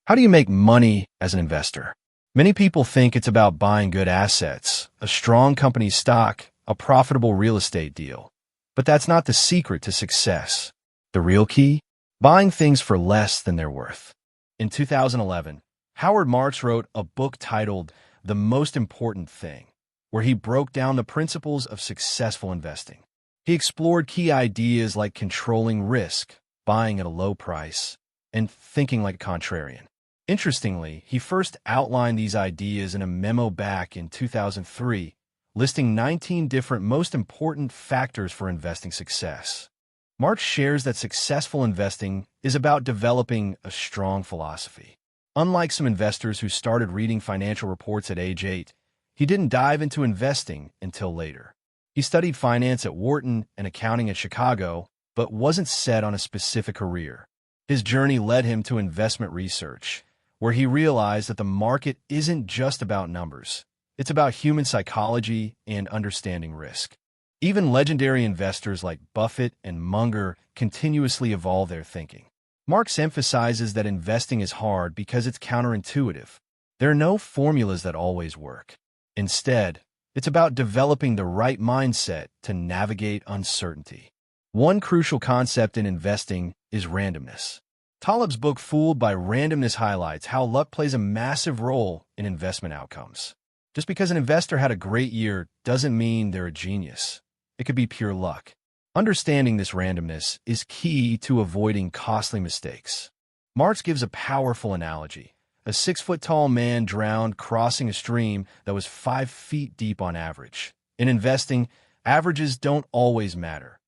How do you make money as an investor? Many people think it's about buying good assets, a strong company's stock, a profitable real estate deal. But that's not the secret to success. The real key? Buying things for less than they're worth. In 2011, Howard Marks wrote a book titled The Most Important Thing, where he broke down the principles of successful investing. He explored key ideas like controlling risk, buying at a low price, and thinking like a contrarian. Interestingly, he first outlined these ideas in a memo back in 2003, listing 19 different most important factors for investing success. Marks shares that successful investing is about developing a strong philosophy. Unlike some investors who started reading financial reports at age 8, he didn't dive into investing until later. He studied finance at Wharton and accounting at Chicago, but wasn't set on a specific career. His journey led him to investment research, where he realized that the market isn't just about numbers. It's about human psychology and understanding risk. Even legendary investors like Buffett and Munger continuously evolve their thinking. Marks emphasizes that investing is hard because it's counterintuitive. There are no formulas that always work. Instead, it's about developing the right mindset to navigate uncertainty. One crucial concept in investing is randomness. Taleb's book Fooled by Randomness highlights how luck plays a massive role in investment outcomes. Just because an investor had a great year doesn't mean they're a genius. It could be pure luck. Understanding this randomness is key to avoiding costly mistakes. Marks gives a powerful analogy. A 6-foot-tall man drowned crossing a stream that was 5 feet deep on average. In investing, averages don't always matter.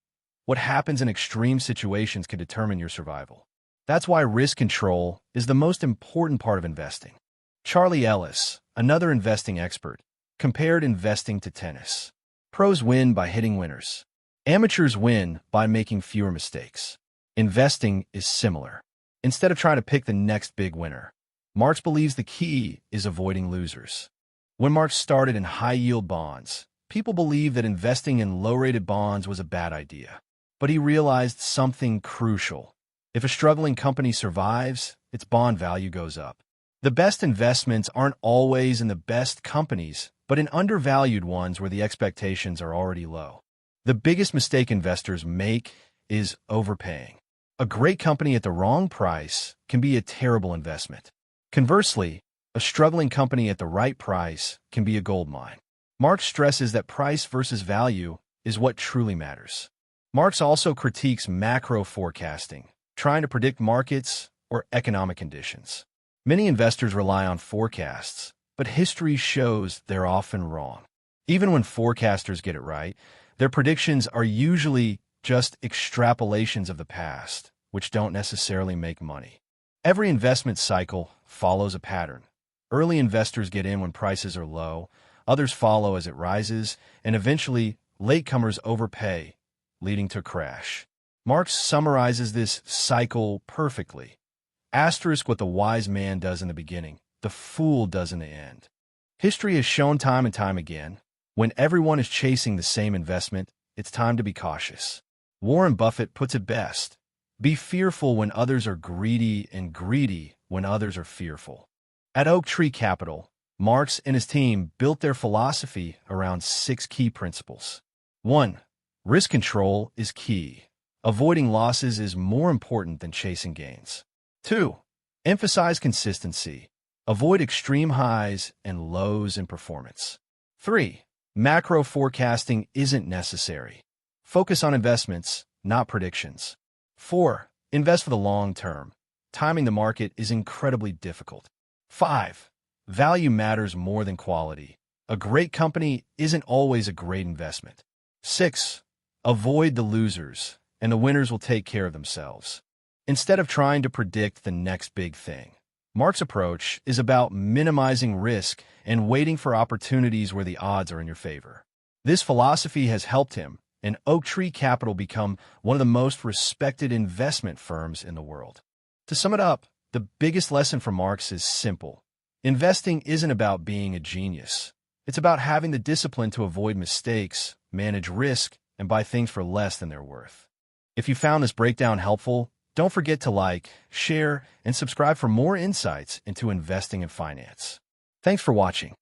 What happens in extreme situations can determine your survival. That's why risk control is the most important part of investing. Charlie Ellis, another investing expert, compared investing to tennis. Pros win by hitting winners. Amateurs win by making fewer mistakes. Investing is similar. Instead of trying to pick the next big winner, Marks believes the key is avoiding losers. When Marks started in high-yield bonds, people believed that investing in low-rated bonds was a bad idea. But he realized something crucial. If a struggling company survives, its bond value goes up. The best investments aren't always in the best companies, but in undervalued ones where the expectations are already low. The biggest mistake investors make is overpaying. A great company at the wrong price can be a terrible investment. Conversely, a struggling company at the right price can be a gold mine. Marks stresses that price versus value is what truly matters. Marks also critiques macro forecasting, trying to predict markets or economic conditions. Many investors rely on forecasts, but history shows they're often wrong. Even when forecasters get it right, their predictions are usually just extrapolations of the past, which don't necessarily make money. Every investment cycle follows a pattern. Early investors get in when prices are low, others follow as it rises, and eventually latecomers overpay, leading to a crash. Marks summarizes this cycle perfectly. Asterisk what the wise man does in the beginning, the fool does in the end. History has shown time and time again, when everyone is chasing the same investment, it's time to be cautious. Warren Buffett puts it best. Be fearful when others are greedy and greedy when others are fearful. At Oak Tree Capital, Marks and his team built their philosophy around 6 key principles. 1. Risk control is key. Avoiding losses is more important than chasing gains. 2. Emphasize consistency. Avoid extreme highs and lows in performance. 3. Macro forecasting isn't necessary. Focus on investments, not predictions. 4. Invest for the long term. Timing the market is incredibly difficult. 5. Value matters more than quality. A great company isn't always a great investment. 6. Avoid the losers, and the winners will take care of themselves. Instead of trying to predict the next big thing, Marks' approach is about minimizing risk and waiting for opportunities where the odds are in your favor. This philosophy has helped him and Oak Tree Capital become one of the most respected investment firms in the world. To sum it up, the biggest lesson from Marks is simple. Investing isn't about being a genius. It's about having the discipline to avoid mistakes, manage risk, and buy things for less than they're worth. If you found this breakdown helpful, Don't forget to like, share, and subscribe for more insights into investing and finance. Thanks for watching.